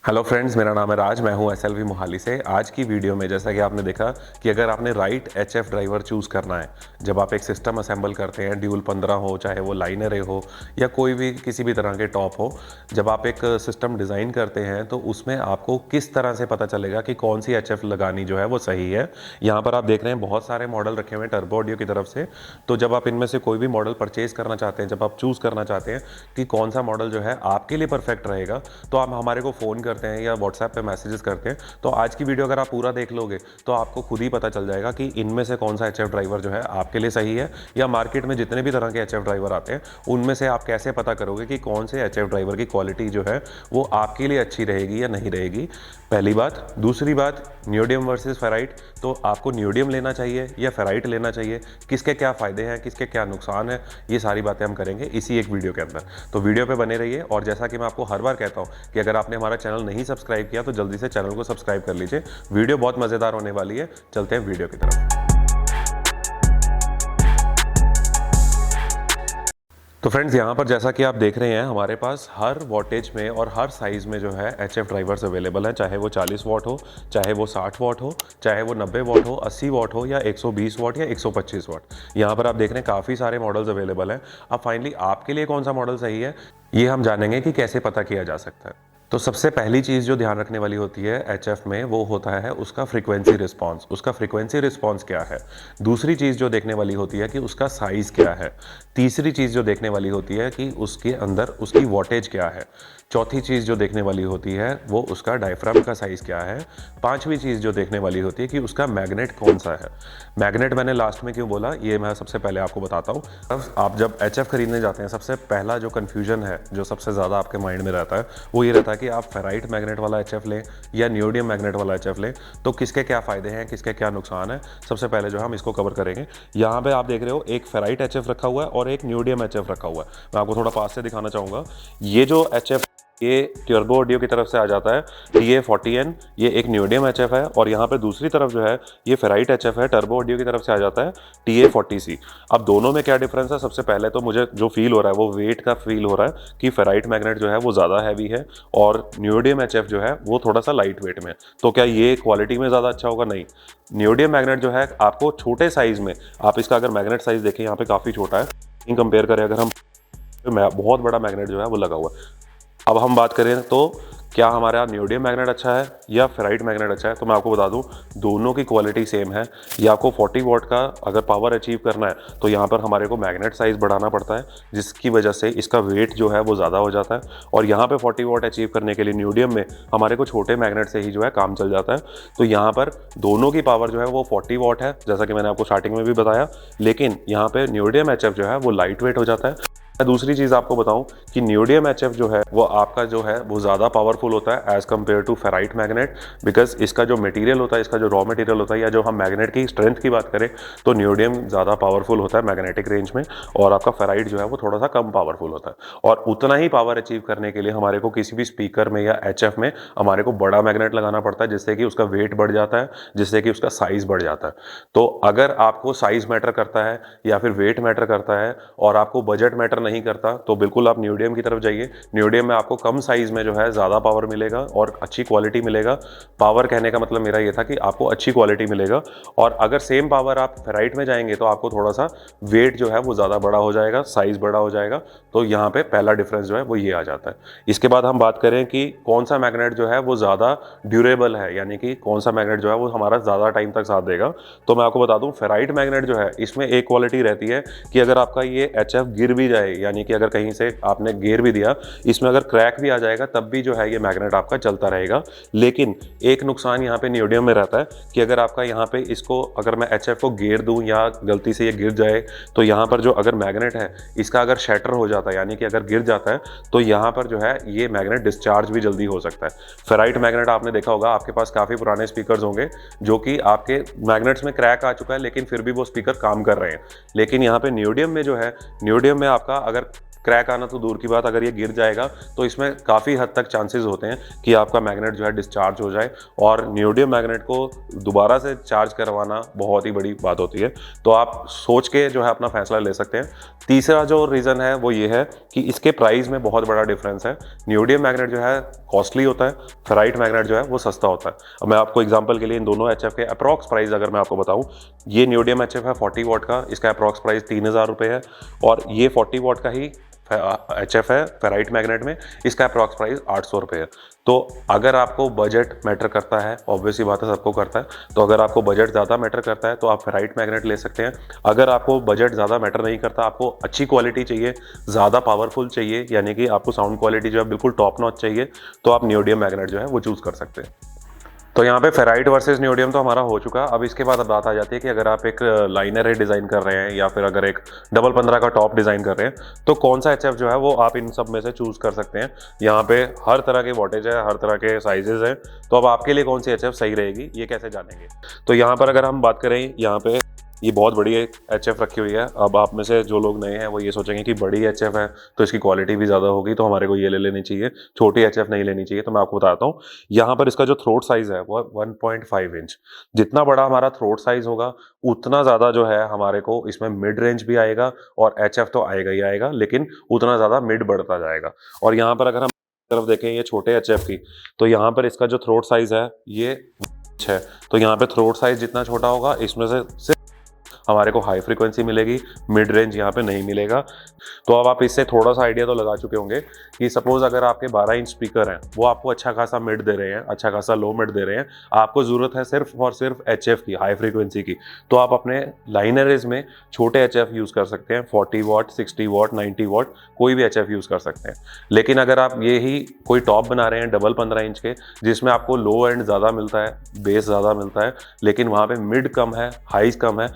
Hello friends, मेरा नाम है राज। मैं हूं एसएलवी मोहाली से। आज की वीडियो में जैसा कि आपने देखा कि अगर आपने राइट एचएफ ड्राइवर चूज़ करना है, जब आप एक सिस्टम असेंबल करते हैं, ड्यूल 15 हो, चाहे वो लाइनर हो या कोई भी किसी भी तरह के टॉप हो, जब आप एक सिस्टम डिज़ाइन करते हैं तो उसमें आपको किस तरह से पता चलेगा कि कौन सी एचएफ लगानी जो है वो सही है। यहाँ पर आप देख रहे हैं बहुत सारे मॉडल रखे हुए हैं टर्बो ऑडियो की तरफ से। तो जब आप इनमें से कोई भी मॉडल परचेज करना चाहते हैं, जब आप चूज़ करना चाहते हैं कि कौन सा मॉडल जो है आपके लिए परफेक्ट रहेगा, तो आप हमारे को फ़ोन करते हैं या व्हाट्सएप पे मैसेजेस करते हैं। तो आज की वीडियो अगर आप पूरा देख लोगे तो आपको खुद ही पता चल जाएगा कि इनमें से कौन सा एचएफ ड्राइवर जो है आपके लिए सही है, या मार्केट में जितने भी तरह के एचएफ ड्राइवर आते हैं उनमें से आप कैसे पता करोगे कि कौन से एचएफ ड्राइवर की क्वालिटी जो है वो आपके लिए अच्छी रहेगी या नहीं रहेगी। पहली बात। दूसरी बात, नियोडियम वर्सेस फेराइट। तो आपको नियोडियम लेना चाहिए या फेराइट लेना चाहिए, किसके क्या फ़ायदे हैं, किसके क्या नुकसान है, ये सारी बातें हम करेंगे इसी एक वीडियो के अंदर। तो वीडियो पे बने रहिए। और जैसा कि मैं आपको हर बार कहता हूँ कि अगर आपने हमारा चैनल नहीं सब्सक्राइब किया तो जल्दी से चैनल को सब्सक्राइब कर लीजिए। वीडियो बहुत मज़ेदार होने वाली है। चलते हैं वीडियो की तरफ। तो फ्रेंड्स, यहाँ पर जैसा कि आप देख रहे हैं हमारे पास हर वॉटेज में और हर साइज़ में जो है एचएफ ड्राइवर्स अवेलेबल हैं। चाहे वो 40 वॉट हो, चाहे वो 60 वॉट हो, चाहे वो 90 वॉट हो, 80 वॉट हो, या 120 वॉट या 125 वॉट। यहाँ पर आप देख रहे हैं काफ़ी सारे मॉडल्स अवेलेबल हैं। अब फाइनली आपके लिए कौन सा मॉडल सही है ये हम जानेंगे कि कैसे पता किया जा सकता है। तो सबसे पहली चीज़ जो ध्यान रखने वाली होती है एचएफ में, वो होता है उसका फ्रीक्वेंसी रिस्पांस। उसका फ्रीक्वेंसी रिस्पांस क्या है। दूसरी चीज़ जो देखने वाली होती है कि उसका साइज़ क्या है। तीसरी चीज़ जो देखने वाली होती है कि उसके अंदर उसकी वॉटेज क्या है। चौथी चीज़ जो देखने वाली होती है वो उसका डायफ्राम का साइज़ क्या है। पांचवी चीज़ जो देखने वाली होती है कि उसका मैग्नेट कौन सा है। मैग्नेट मैंने लास्ट में क्यों बोला, ये मैं सबसे पहले आपको बताता हूँ। अब आप जब एचएफ खरीदने जाते हैं, सबसे पहला जो कन्फ्यूजन है, जो सबसे ज़्यादा आपके माइंड में रहता है, वो ये रहता है कि आप फेराइट मैग्नेट वाला एचएफ लें या नियोडियम मैग्नेट वाला एचएफ लें, तो किसके क्या फ़ायदे हैं, किसके क्या नुकसान है। सबसे पहले जो हम इसको कवर करेंगे। यहाँ पे आप देख रहे हो एक फेराइट एचएफ रखा हुआ है और एक नियोडियम एचएफ रखा हुआ है। मैं आपको थोड़ा पास से दिखाना चाहूँगा। ये जो एचएफ ये टर्बो ऑडियो की तरफ से आ जाता है, TA40N, ये एक नियोडियम एचएफ है। और यहाँ पे दूसरी तरफ जो है ये फेराइट एचएफ है, टर्बो ऑडियो की तरफ से आ जाता है, TA40C। अब दोनों में क्या डिफरेंस है, सबसे पहले तो मुझे जो फील हो रहा है वो वेट का फील हो रहा है कि फेराइट मैग्नेट जो है वो ज़्यादा हैवी है और नियोडियम एचएफ जो है वो थोड़ा सा लाइट वेट में। तो क्या ये क्वालिटी में ज़्यादा अच्छा होगा? नहीं। नियोडियम मैग्नेट जो है आपको छोटे साइज़ में, आप इसका अगर मैग्नेट साइज़ देखें यहाँ पे काफ़ी छोटा है, इन कंपेयर करें अगर हम, बहुत बड़ा मैग्नेट जो है वो लगा हुआ है। अब हम बात करें तो क्या हमारा नियोडियम मैग्नेट अच्छा है या फेराइट मैग्नेट अच्छा है, तो मैं आपको बता दूं दोनों की क्वालिटी सेम है। या आपको 40 वॉट का अगर पावर अचीव करना है तो यहाँ पर हमारे को मैग्नेट साइज़ बढ़ाना पड़ता है, जिसकी वजह से इसका वेट जो है वो ज़्यादा हो जाता है। और यहाँ पे 40 वॉट अचीव करने के लिए नियोडियम में हमारे को छोटे मैग्नेट से ही जो है काम चल जाता है। तो यहाँ पर दोनों की पावर जो है वो 40 वॉट है, जैसा कि मैंने आपको स्टार्टिंग में भी बताया। लेकिन यहाँ पे नियोडियम एचएफ जो है वो लाइट वेट हो जाता है। मैं दूसरी चीज़ आपको बताऊं कि नियोडियम एचएफ जो है वो आपका जो है वो ज़्यादा पावरफुल होता है as compare to ferrite magnet. Because इसका जो मटेरियल होता है, इसका जो रॉ मटेरियल होता है, या जो हम मैग्नेट की स्ट्रेंथ की बात करें तो नियोडियम ज़्यादा पावरफुल होता है मैग्नेटिक रेंज में, और आपका फेराइट जो है वो थोड़ा सा कम पावरफुल होता है। और उतना ही पावर अचीव करने के लिए हमारे को किसी भी स्पीकर में या एचएफ में हमारे को बड़ा मैग्नेट लगाना पड़ता है, जिससे कि उसका वेट बढ़ जाता है, जिससे कि उसका साइज़ बढ़ जाता है। तो अगर आपको साइज़ मैटर करता है या फिर वेट मैटर करता है और आपको बजट मैटर नहीं करता, तो बिल्कुल आप नियोडियम की तरफ जाइए। नियोडियम में आपको कम साइज में जो है ज़्यादा पावर मिलेगा और अच्छी क्वालिटी मिलेगा। पावर कहने का मतलब मेरा ये था कि आपको अच्छी क्वालिटी मिलेगा। और अगर सेम पावर आप फेराइट में जाएंगे तो आपको थोड़ा सा वेट जो है वो ज़्यादा बड़ा हो जाएगा, साइज़ बड़ा हो जाएगा। तो यहाँ पे पहला डिफरेंस जो है वो ये आ जाता है। इसके बाद हम बात करें कि कौन सा मैग्नेट जो है वो ज़्यादा ड्यूरेबल है, यानी कि कौन सा मैग्नेट जो है वो हमारा ज़्यादा टाइम तक साथ देगा। तो मैं आपको बता दूँ फेराइट मैग्नेट जो है इसमें एक क्वालिटी रहती है कि अगर आपका ये एचएफ गिर भी जाए, यानी कि अगर कहीं से आपने गियर भी दिया, इसमें अगर क्रैक भी आ जाएगा तब भी जो है ये मैग्नेट आपका चलता रहेगा। लेकिन एक नुकसान यहाँ पे नियोडियम में रहता है कि अगर आपका यहाँ पे इसको, अगर मैं एचएफ को गियर दूं या गलती से ये गिर जाए, तो यहाँ पर जो अगर मैग्नेट है इसका अगर शैटर हो जाता है, यानी कि अगर गिर जाता है, तो यहाँ पर जो है ये मैग्नेट डिस्चार्ज भी जल्दी हो सकता है। फेराइट मैग्नेट आपने देखा होगा, आपके पास काफ़ी पुराने स्पीकर्स होंगे जो कि आपके मैग्नेट्स में क्रैक आ चुका है, लेकिन फिर भी वो स्पीकर काम कर रहे हैं। लेकिन यहाँ पे नियोडियम में जो है, नियोडियम में आपका अगर क्रैक आना तो दूर की बात, अगर ये गिर जाएगा तो इसमें काफ़ी हद तक चांसेस होते हैं कि आपका मैग्नेट जो है डिस्चार्ज हो जाए, और नियोडियम मैग्नेट को दोबारा से चार्ज करवाना बहुत ही बड़ी बात होती है। तो आप सोच के जो है अपना फैसला ले सकते हैं। तीसरा जो रीज़न है वो ये है कि इसके प्राइस में बहुत बड़ा डिफरेंस है। नियोडियम मैग्नेट जो है कॉस्टली होता है, फेराइट मैग्नेट जो है वो सस्ता होता है। अब मैं आपको एग्जांपल के लिए इन दोनों एचएफ के अप्रॉक्स प्राइस अगर मैं आपको बताऊं, ये नियोडियम एचएफ है 40 वॉट का, इसका अप्रॉक्स प्राइस 3000 रुपये है, और ये 40 वॉट का ही एचएफ है फेराइट मैग्नेट में, इसका अप्रॉक्स प्राइस 800 रुपये है। तो अगर आपको बजट मैटर करता है, ऑब्वियसली बात है सबको करता है, तो अगर आपको बजट ज़्यादा मैटर करता है तो आप फेराइट मैग्नेट ले सकते हैं। अगर आपको बजट ज़्यादा मैटर नहीं करता, आपको अच्छी क्वालिटी चाहिए, ज़्यादा पावरफुल चाहिए, यानी कि आपको साउंड क्वालिटी जो है बिल्कुल टॉप नॉच चाहिए, तो आप नियोडियम मैग्नेट जो है वो चूज़ कर सकते हैं। तो यहाँ पे फेराइट वर्सेस नियोडियम तो हमारा हो चुका। अब इसके बाद बात आ जाती है कि अगर आप एक लाइनर डिज़ाइन कर रहे हैं या फिर अगर एक डबल 15 का टॉप डिज़ाइन कर रहे हैं, तो कौन सा एचएफ जो है वो आप इन सब में से चूज़ कर सकते हैं। यहाँ पे हर तरह के वॉटेज है, हर तरह के साइजेज हैं, तो अब आपके लिए कौन सी एचएफ सही रहेगी ये कैसे जानेंगे। तो यहाँ पर अगर हम बात करें, यहाँ पे ये बहुत बड़ी एक एचएफ रखी हुई है। अब आप में से जो लोग नए हैं वो ये सोचेंगे कि बड़ी एचएफ है तो इसकी क्वालिटी भी ज़्यादा होगी, तो हमारे को ये ले लेनी चाहिए, छोटी एचएफ नहीं लेनी चाहिए। तो मैं आपको बताता हूँ, यहाँ पर इसका जो थ्रोट साइज़ है वो 1.5 इंच। जितना बड़ा हमारा थ्रोट साइज़ होगा उतना ज़्यादा जो है हमारे को इसमें मिड रेंज भी आएगा, और एचएफ तो आएगा ही आएगा, लेकिन उतना ज़्यादा मिड बढ़ता जाएगा। और यहाँ पर अगर हम तरफ देखें ये छोटे एचएफ की, तो यहाँ पर इसका जो थ्रोट साइज़ है ये है, तो यहाँ पे थ्रोट साइज़ जितना छोटा होगा इसमें से हमारे को हाई फ्रीक्वेंसी मिलेगी, मिड रेंज यहाँ पे नहीं मिलेगा। तो अब आप इससे थोड़ा सा आइडिया तो लगा चुके होंगे कि सपोज अगर आपके 12 इंच स्पीकर हैं, वो आपको अच्छा खासा मिड दे रहे हैं, अच्छा खासा लो मिड दे रहे हैं, आपको ज़रूरत है सिर्फ और सिर्फ एचएफ की, हाई फ्रीक्वेंसी की, तो आप अपने लाइनरेज में छोटे एचएफ यूज़ कर सकते हैं। 40 वॉट, 60 वॉट, 90 वॉट, कोई भी एचएफ यूज़ कर सकते हैं। लेकिन अगर आप ये ही कोई टॉप बना रहे हैं डबल 15 इंच के, जिसमें आपको लो एंड ज़्यादा मिलता है, बेस ज़्यादा मिलता है, लेकिन वहाँ पर मिड कम है, हाइज कम है,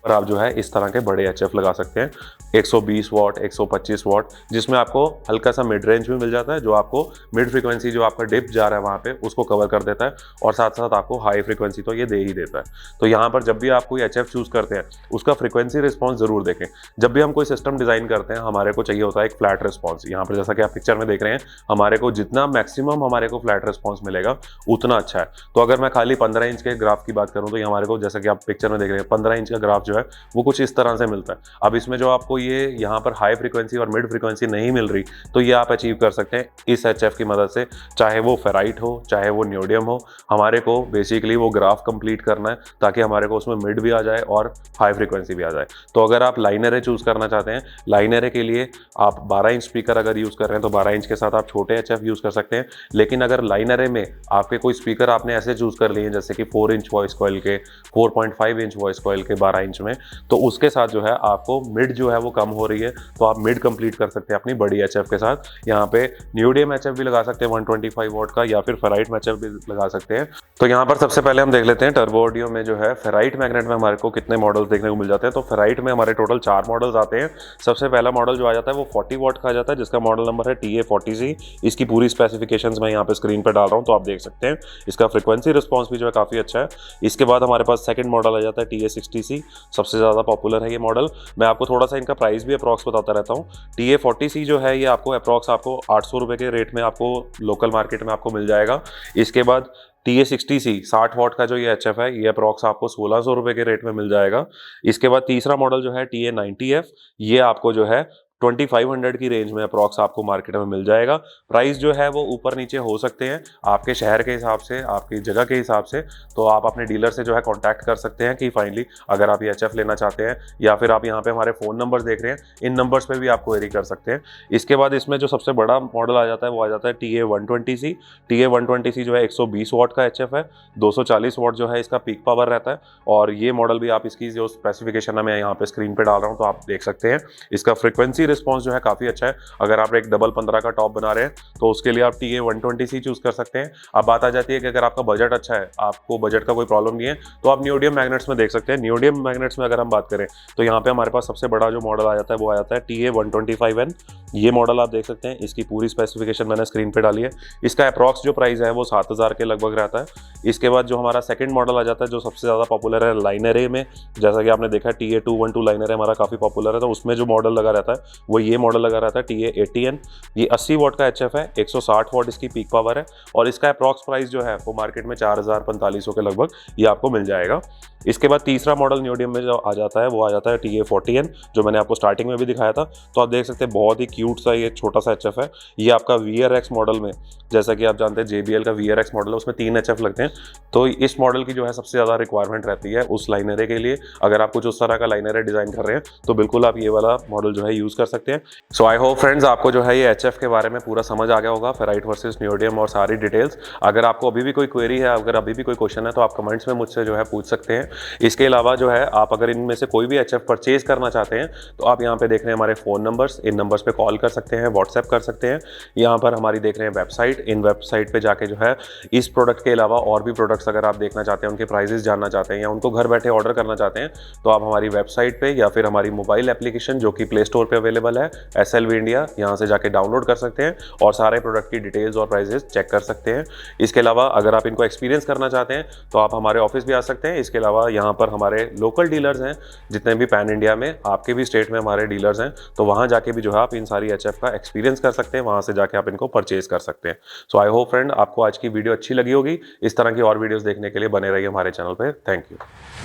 और आप जो है इस तरह के बड़े एचएफ लगा सकते हैं 120 वॉट, 125 वॉट, जिसमें आपको हल्का सा मिड रेंज भी मिल जाता है, जो आपको मिड फ्रीक्वेंसी जो आपका डिप जा रहा है वहाँ पे उसको कवर कर देता है, और साथ साथ आपको हाई फ्रीक्वेंसी तो ये दे ही देता है। तो यहाँ पर जब भी आप कोई एचएफ चूज़ करते हैं उसका फ्रीक्वेंसी रिस्पॉन्स जरूर देखें। जब भी हम कोई सिस्टम डिज़ाइन करते हैं हमारे को चाहिए होता है एक फ्लैट रिस्पॉन्स। यहाँ पर जैसा कि आप पिक्चर में देख रहे हैं, हमारे को जितना मैक्सिमम हमारे को फ्लैट रिस्पॉन्स मिलेगा उतना अच्छा है। तो अगर मैं खाली 15 इंच के ग्राफ की बात करूँ तो ये हमारे को, जैसा कि आप पिक्चर में देख रहे हैं, 15 इंच का ग्राफ जो है वो कुछ इस तरह से मिलता है। अब इसमें जो आपको ये यहाँ पर हाई फ्रीक्वेंसी और मिड फ्रीक्वेंसी नहीं मिल रही, तो ये आप अचीव कर सकते हैं इस एचएफ की मदद से, चाहे वो फेराइट हो चाहे वो नियोडियम हो। हमारे को बेसिकली वो ग्राफ कंप्लीट करना है ताकि हमारे को उसमें मिड भी आ जाए और हाई फ्रीक्वेंसी भी आ जाए। तो अगर आप लाइनरे चूज करना चाहते हैं, लाइनरे के लिए आप 12 इंच स्पीकर अगर यूज कर रहे हैं तो 12 इंच के साथ आप छोटे एचएफ यूज कर सकते हैं। लेकिन अगर लाइनरे में आपके कोई स्पीकर आपने ऐसे चूज कर लिए जैसे कि 4 इंच वॉइस कॉइल के, 4.5 इंच वॉइस कॉइल के 12 इंच में, तो उसके साथ जो है आपको मिड जो है वो कम हो रही है, तो आप मिड कंप्लीट कर सकते हैं अपनी बड़ी एचएफ के साथ। यहाँ पे नियोडियम एचएफ भी लगा सकते हैं 125 वॉट का, या फिर फेराइट एचएफ भी लगा सकते हैं। तो यहाँ पर सबसे पहले हम देख लेते हैं टर्बो ऑडियो में जो है फेराइट मैग्नेट में हमारे को कितने मॉडल्स देखने को मिल जाते हैं। तो फेराइट में हमारे टोटल 4 मॉडल्स आते हैं। सबसे पहला मॉडल जो आ जाता है वो 40 वॉट का आ जाता है, जिसका मॉडल नंबर है TA40C। इसकी पूरी स्पेसिफिकेशंस मैं यहाँ पे स्क्रीन पर डाल रहा हूँ तो आप देख सकते हैं। इसका फ्रीक्वेंसी रिस्पॉन्स भी जो है काफ़ी अच्छा है। इसके बाद हमारे पास सेकंड मॉडल आ जाता है TA60C, सबसे ज़्यादा पॉपुलर है ये मॉडल। मैं आपको थोड़ा सा इनका प्राइस भी अप्रॉक्स बताता रहता हूँ। TA40C जो है ये आपको अप्रॉक्स आपको 800 रुपये के रेट में आपको लोकल मार्केट में आपको मिल जाएगा। इसके बाद TA60C 60 वॉट का जो ये एचएफ है ये अप्रॉक्स आपको 1600 रुपये के रेट में मिल जाएगा। इसके बाद तीसरा मॉडल जो है TA90F, ये आपको जो है 2500 की रेंज में अप्रॉक्स आपको मार्केट में मिल जाएगा। प्राइस जो है वो ऊपर नीचे हो सकते हैं आपके शहर के हिसाब से, आपकी जगह के हिसाब से, तो आप अपने डीलर से जो है कांटेक्ट कर सकते हैं कि फाइनली अगर आप ये एचएफ लेना चाहते हैं, या फिर आप यहाँ पे हमारे फ़ोन नंबर्स देख रहे हैं, इन नंबर्स पे भी आप क्वेरी कर सकते हैं। इसके बाद इसमें जो सबसे बड़ा मॉडल आ जाता है वो आ जाता है TA120C। TA120C जो है 120 वॉट का एचएफ है, 240 वॉट जो है इसका पीक पावर रहता है, और ये मॉडल भी आप इसकी जो स्पेसिफिकेशन है मैं यहाँ पे स्क्रीन पे डाल रहा हूँ तो आप देख सकते हैं। इसका फ्रीक्वेंसी रिस्पॉन्स जो है काफ़ी अच्छा है। अगर आप एक डबल 15 का टॉप बना रहे हैं तो उसके लिए आप TA120C चूज कर सकते हैं। अब बात आ जाती है कि अगर आपका बजट अच्छा है, आपको बजट का कोई प्रॉब्लम नहीं है, तो आप नियोडियम मैग्नेट्स में देख सकते हैं। नियोडियम मैग्नेट्स में अगर हम बात करें तो यहाँ पे हमारे पास सबसे बड़ा जो मॉडल आ जाता है वो आ जाता है TA125N। ये मॉडल आप देख सकते हैं, इसकी पूरी स्पेसिफिकेशन मैंने स्क्रीन पे डाली है। इसका अप्रॉक्स जो प्राइस है वो 7000 के लगभग रहता है। इसके बाद जो हमारा सेकंड मॉडल आ जाता है जो सबसे ज़्यादा पॉपुलर है लाइनरे में, जैसा कि आपने देखा है TA212 लाइनरे हमारा काफ़ी पॉपुलर है, तो उसमें जो मॉडल लगा रहता है वो ये मॉडल लगा रहा था TA80N। ये 80 वॉट का HF है, 160 वॉट इसकी पीक पावर है और इसका अप्रॉक्स प्राइस जो है वो मार्केट में 4045 के लगभग ये आपको मिल जाएगा। इसके बाद तीसरा मॉडल नियोडियम में जो आ जाता है वो आ जाता है TA40N, जो मैंने आपको स्टार्टिंग में भी दिखाया था। तो आप देख सकते हैं बहुत ही क्यूट सा ये छोटा सा HF है। ये आपका VRX मॉडल में, जैसा कि आप जानते हैं JBL का VRX मॉडल है, उसमें 3 HF लगते हैं। तो इस मॉडल की जो है सबसे ज़्यादा रिक्वायरमेंट रहती है उस लाइनरे के लिए। अगर आप कुछ उस तरह का लाइनरे डिज़ाइन कर रहे हैं तो बिल्कुल आप ये वाला मॉडल जो है यूज़ कर सकते हैं। सो आई होप फ्रेंड्स आपको जो है ये HF के बारे में पूरा समझ आ गया होगा, फेराइट वर्सेस नियोडियम और सारी डिटेल्स। अगर आपको अभी भी कोई क्वेरी है, अगर अभी भी कोई क्वेश्चन है तो आप कमेंट्स में मुझसे जो है पूछ सकते हैं। इसके अलावा जो है आप अगर इनमें से कोई भी HF परचेज करना चाहते हैं तो आप यहाँ पे देख रहे हैं हमारे फ़ोन नंबर्स, इन नंबर्स पे कॉल कर सकते हैं, व्हाट्सएप कर सकते हैं। यहाँ पर हमारी देख रहे हैं वेबसाइट, इन वेबसाइट पे जाके जो है इस प्रोडक्ट के अलावा और भी प्रोडक्ट्स अगर आप देखना चाहते हैं, उनके प्राइजेस जानना चाहते हैं या उनको घर बैठे ऑर्डर करना चाहते हैं तो आप हमारी वेबसाइट पे या फिर हमारी मोबाइल एप्लीकेशन जो कि प्ले स्टोर पे अवेलेबल है SLV इंडिया, यहाँ से जाके डाउनलोड कर सकते हैं और सारे प्रोडक्ट की डिटेल्स और प्राइजेस चेक कर सकते हैं। इसके अलावा अगर आप इनको एक्सपीरियंस करना चाहते हैं तो आप हमारे ऑफिस भी आ सकते हैं। इसके अलावा यहाँ पर हमारे लोकल डीलर्स हैं, जितने भी पैन इंडिया में, आपके भी स्टेट में हमारे डीलर्स हैं, तो वहाँ जाके भी जो है आप इन सारी HF का एक्सपीरियंस कर सकते हैं, वहाँ से जाके आप इनको परचेज कर सकते हैं। सो आई होप फ्रेंड आपको आज की वीडियो अच्छी लगी होगी। इस तरह की और वीडियोस देखने के लिए बने रहिए हमारे चैनल पे। Thank you.